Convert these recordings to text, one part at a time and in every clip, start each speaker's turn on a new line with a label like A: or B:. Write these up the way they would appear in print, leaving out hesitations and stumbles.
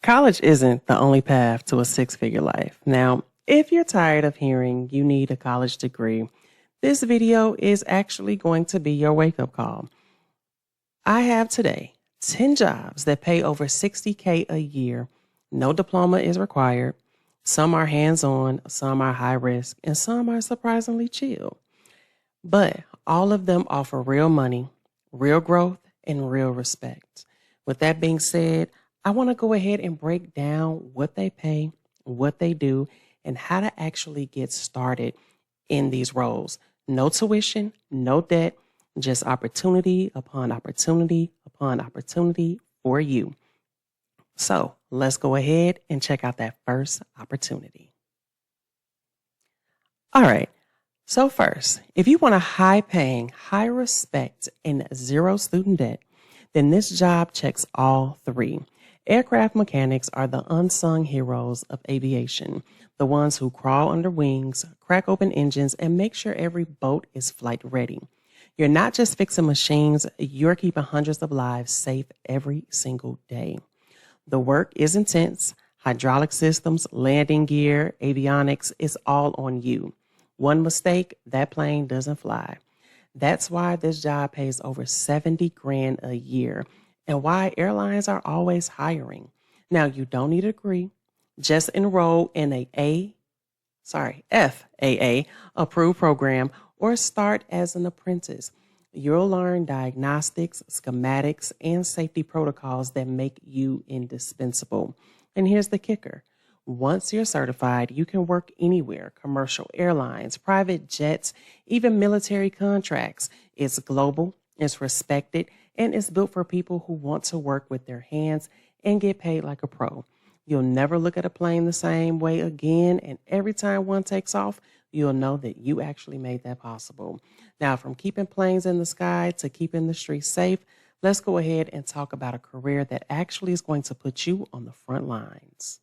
A: College isn't the only path to a six-figure life. Now, if you're tired of hearing you need a college degree, this video is actually going to be your wake-up call. I have today 10 jobs that pay over $60K a year. No diploma is required. Some are hands-on, some are high risk, and some are surprisingly chill. But all of them offer real money, real growth, and real respect. With that being said, I want to go ahead and break down what they pay, what they do, and how to actually get started in these roles. No tuition, no debt, just opportunity upon opportunity upon opportunity for you. So let's go ahead and check out that first opportunity. All right. So first, if you want a high paying, high respect, and zero student debt, then this job checks all three. Aircraft mechanics are the unsung heroes of aviation, the ones who crawl under wings, crack open engines, and make sure every boat is flight ready. You're not just fixing machines, you're keeping hundreds of lives safe every single day. The work is intense. Hydraulic systems, landing gear, avionics, is all on you. One mistake, that plane doesn't fly. That's why this job pays over 70 grand a year and why airlines are always hiring. Now, you don't need a degree. Just enroll in a FAA approved program or start as an apprentice. You'll learn diagnostics, schematics, and safety protocols that make you indispensable. And here's the kicker. Once you're certified, you can work anywhere, commercial airlines, private jets, even military contracts. It's global, it's respected, and it's built for people who want to work with their hands and get paid like a pro. You'll never look at a plane the same way again, and every time one takes off, you'll know that you actually made that possible. Now, from keeping planes in the sky to keeping the streets safe, let's go ahead and talk about a career that actually is going to put you on the front lines.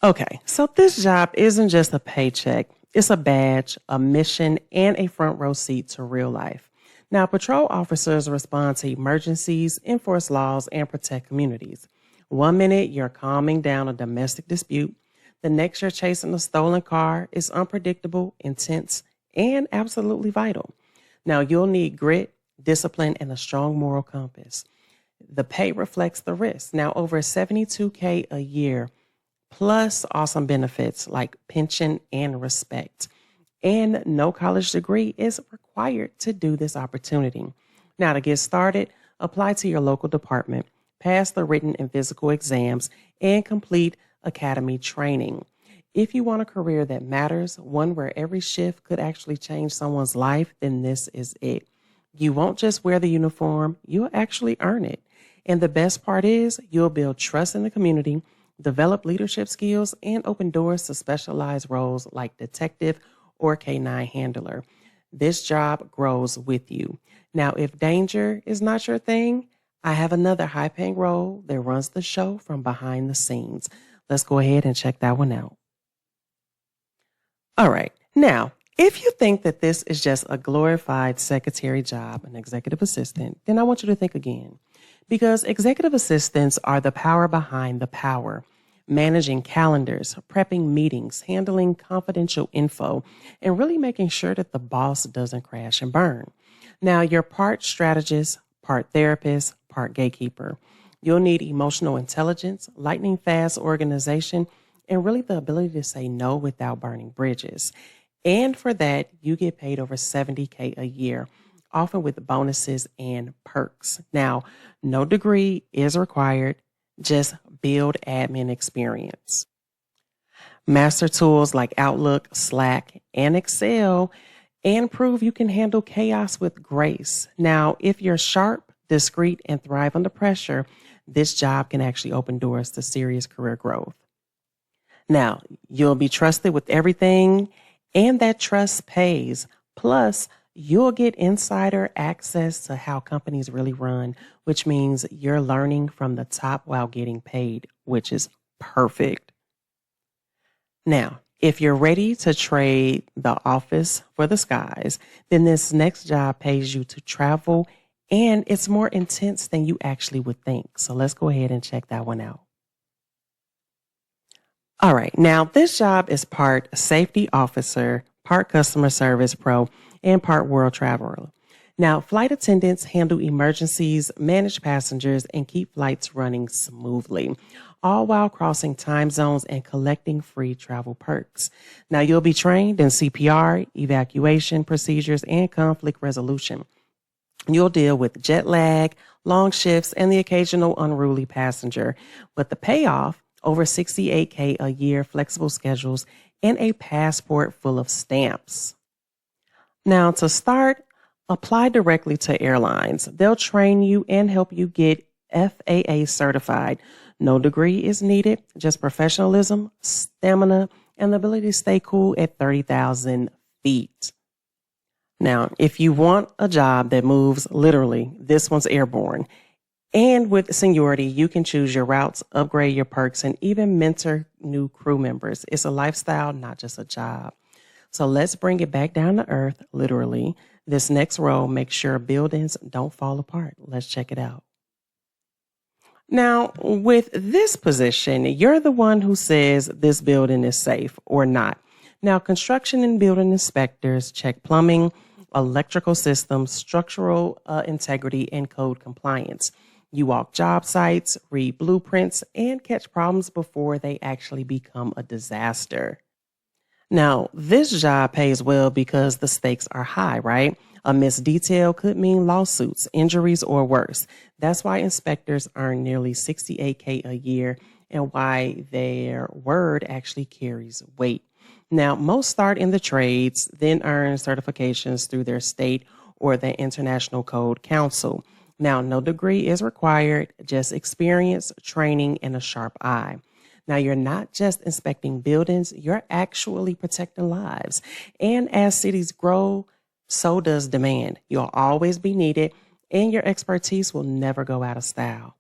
A: Okay, so this job isn't just a paycheck. It's a badge, a mission, and a front row seat to real life. Now, patrol officers respond to emergencies, enforce laws, and protect communities. 1 minute, you're calming down a domestic dispute. The next, you're chasing a stolen car. It's unpredictable, intense, and absolutely vital. Now, you'll need grit, discipline, and a strong moral compass. The pay reflects the risk. Now, over 72K a year, plus awesome benefits like pension and respect. And no college degree is required to do this opportunity. Now, to get started, apply to your local department, pass the written and physical exams, and complete academy training. If you want a career that matters, one where every shift could actually change someone's life, then this is it. You won't just wear the uniform, you'll actually earn it. And the best part is you'll build trust in the community, develop leadership skills, and open doors to specialized roles like detective or K-9 handler. This job grows with you. Now, if danger is not your thing, I have another high-paying role that runs the show from behind the scenes. Let's go ahead and check that one out. All right. Now, if you think that this is just a glorified secretary job, an executive assistant, then I want you to think again. Because executive assistants are the power behind the power, managing calendars, prepping meetings, handling confidential info, and really making sure that the boss doesn't crash and burn. Now, you're part strategist, part therapist, part gatekeeper. You'll need emotional intelligence, lightning fast organization, and really the ability to say no without burning bridges. And for that, you get paid over 70K a year, often with bonuses and perks. Now, no degree is required. Just build admin experience. Master tools like Outlook, Slack, and Excel, and prove you can handle chaos with grace. Now, if you're sharp, discreet, and thrive under pressure, this job can actually open doors to serious career growth. Now, you'll be trusted with everything, and that trust pays. Plus, you'll get insider access to how companies really run, which means you're learning from the top while getting paid, which is perfect. Now, if you're ready to trade the office for the skies, then this next job pays you to travel, and it's more intense than you actually would think. So let's go ahead and check that one out. All right. Now, this job is part safety officer, part customer service pro, and part world traveler. Now, flight attendants handle emergencies, manage passengers, and keep flights running smoothly, all while crossing time zones and collecting free travel perks. Now, you'll be trained in CPR, evacuation procedures, and conflict resolution. You'll deal with jet lag, long shifts, and the occasional unruly passenger. But the payoff, over 68K a year, flexible schedules, and a passport full of stamps. Now, to start, apply directly to airlines. They'll train you and help you get FAA certified. No degree is needed, just professionalism, stamina, and the ability to stay cool at 30,000 feet. Now, if you want a job that moves literally, this one's airborne. And with seniority, you can choose your routes, upgrade your perks, and even mentor new crew members. It's a lifestyle, not just a job. So let's bring it back down to earth, literally. This next role makes sure buildings don't fall apart. Let's check it out. Now, with this position, you're the one who says this building is safe or not. Now, construction and building inspectors check plumbing, electrical systems, structural integrity, and code compliance. You walk job sites, read blueprints, and catch problems before they actually become a disaster. Now, this job pays well because the stakes are high, right? A missed detail could mean lawsuits, injuries, or worse. That's why inspectors earn nearly 68K a year and why their word actually carries weight. Now, most start in the trades, then earn certifications through their state or the International Code Council. Now, no degree is required, just experience, training, and a sharp eye. Now, you're not just inspecting buildings, you're actually protecting lives. And as cities grow, so does demand. You'll always be needed, and your expertise will never go out of style.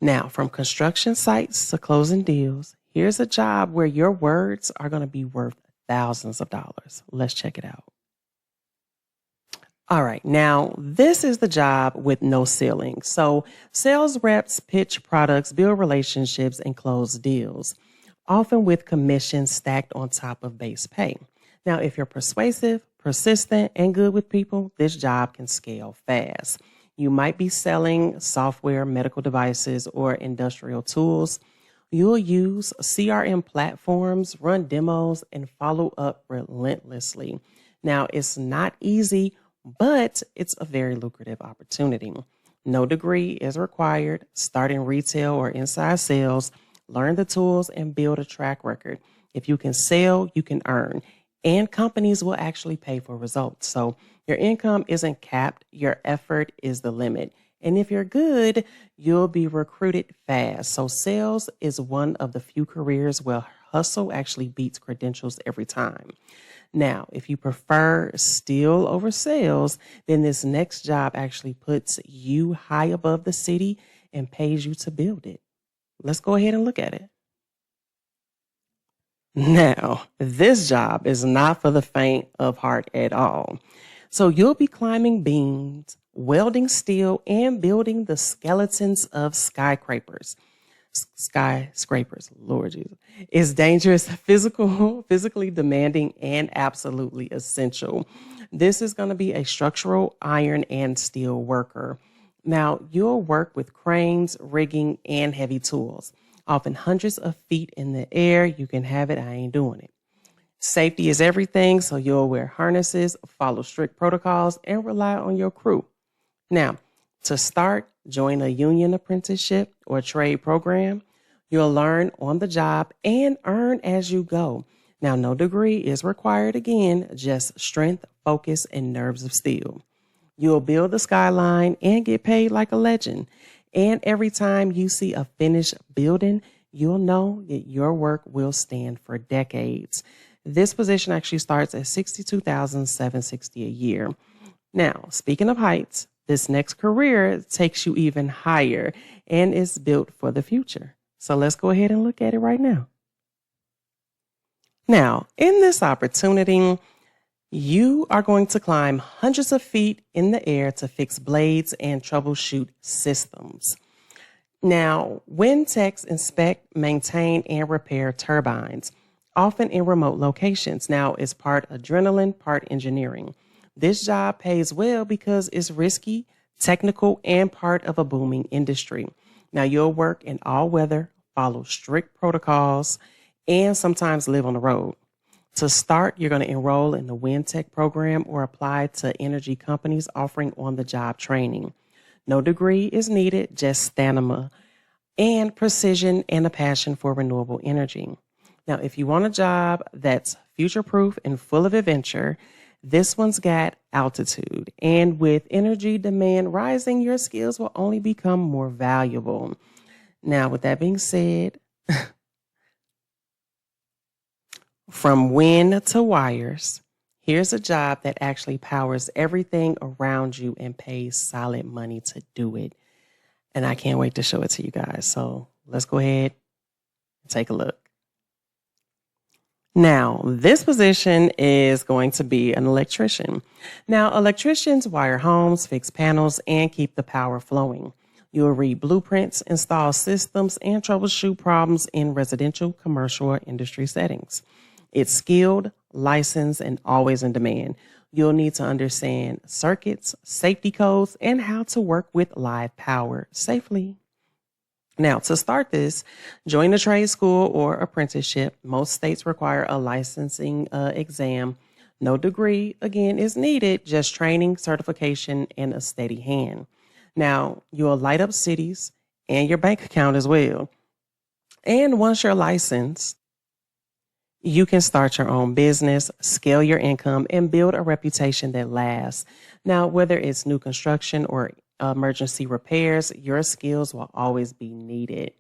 A: Now, from construction sites to closing deals, here's a job where your words are going to be worth thousands of dollars. Let's check it out. All right, now this is the job with no ceiling. So sales reps pitch products, build relationships, and close deals, often with commissions stacked on top of base pay. Now, if you're persuasive, persistent, and good with people, this job can scale fast. You might be selling software, medical devices, or industrial tools. You'll use CRM platforms, run demos, and follow up relentlessly. Now, it's not easy, but it's a very lucrative opportunity. No degree is required. Start in retail or inside sales, learn the tools, and build a track record. If you can sell, you can earn, and companies will actually pay for results. So your income isn't capped. Your effort is the limit. And if you're good, you'll be recruited fast. So sales is one of the few careers where hustle actually beats credentials every time. Now, if you prefer skill over sales, then this next job actually puts you high above the city and pays you to build it. Let's go ahead and look at it. Now, this job is not for the faint of heart at all. So you'll be climbing beams, welding steel, and building the skeletons of skyscrapers. Lord Jesus. It's dangerous, physically demanding, and absolutely essential. This is going to be a structural iron and steel worker. Now, you'll work with cranes, rigging, and heavy tools, often hundreds of feet in the air. You can have it. I ain't doing it. Safety is everything, so you'll wear harnesses, follow strict protocols, and rely on your crew. Now, to start, join a union apprenticeship or trade program. You'll learn on the job and earn as you go. Now, no degree is required again, just strength, focus, and nerves of steel. You'll build the skyline and get paid like a legend. And every time you see a finished building, you'll know that your work will stand for decades. This position actually starts at $62,760 a year. Now, speaking of heights, this next career takes you even higher and is built for the future. So let's go ahead and look at it right now. Now, in this opportunity, you are going to climb hundreds of feet in the air to fix blades and troubleshoot systems. Now, wind techs inspect, maintain, and repair turbines, often in remote locations. Now, it's part adrenaline, part engineering. This job pays well because it's risky, technical, and part of a booming industry. Now, you'll work in all weather, follow strict protocols, and sometimes live on the road. To start, you're going to enroll in the Wind Tech program or apply to energy companies offering on the job training. No degree is needed, just stamina and precision and a passion for renewable energy. Now, if you want a job that's future proof and full of adventure, this one's got altitude. And with energy demand rising, your skills will only become more valuable. Now, with that being said, from wind to wires, here's a job that actually powers everything around you and pays solid money to do it. And I can't wait to show it to you guys. So let's go ahead and take a look. Now, this position is going to be an electrician. Now, electricians wire homes, fix panels, and keep the power flowing. You'll read blueprints, install systems, and troubleshoot problems in residential, commercial, or industry settings. It's skilled, licensed, and always in demand. You'll need to understand circuits, safety codes, and how to work with live power safely. Now, to start this, join a trade school or apprenticeship. Most states require a licensing exam. No degree, again, is needed, just training, certification, and a steady hand. Now, you'll light up cities and your bank account as well. And once you're licensed, you can start your own business, scale your income, and build a reputation that lasts. Now, whether it's new construction or emergency repairs, your skills will always be needed.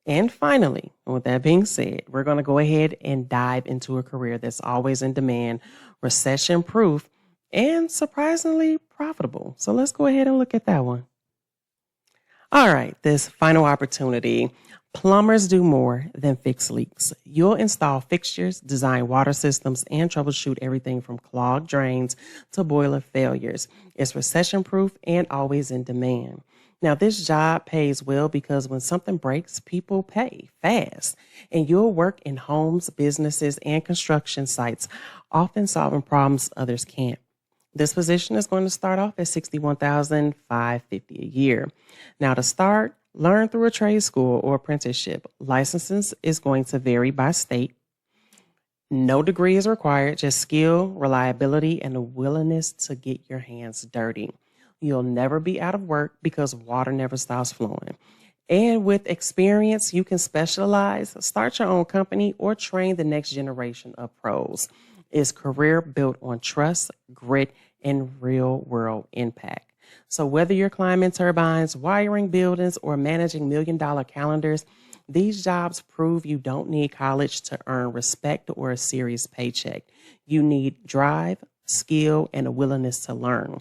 A: And finally, with that being said, we're going to go ahead and dive into a career that's always in demand, recession proof, and surprisingly profitable. So let's go ahead and look at that one. All right, this final opportunity. Plumbers do more than fix leaks. You'll install fixtures, design water systems, and troubleshoot everything from clogged drains to boiler failures. It's recession proof and always in demand. Now, this job pays well because when something breaks, people pay fast. And you'll work in homes, businesses, and construction sites, often solving problems others can't. This position is going to start off at $61,550 a year. Now, to start, learn through a trade school or apprenticeship. Licenses is going to vary by state. No degree is required, just skill, reliability, and a willingness to get your hands dirty. You'll never be out of work because water never stops flowing. And with experience, you can specialize, start your own company, or train the next generation of pros. It's career built on trust, grit, and real world impact. So whether you're climbing turbines, wiring buildings, or managing million-dollar calendars, these jobs prove you don't need college to earn respect or a serious paycheck. You need drive, skill, and a willingness to learn.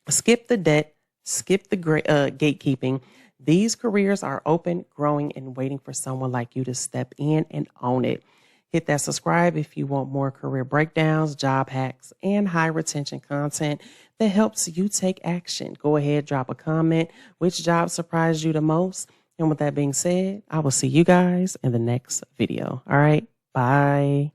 A: Skip the debt, skip the gatekeeping. These careers are open, growing, and waiting for someone like you to step in and own it. Hit that subscribe if you want more career breakdowns, job hacks, and high retention content that helps you take action. Go ahead, drop a comment. Which job surprised you the most? And with that being said, I will see you guys in the next video. All right, bye.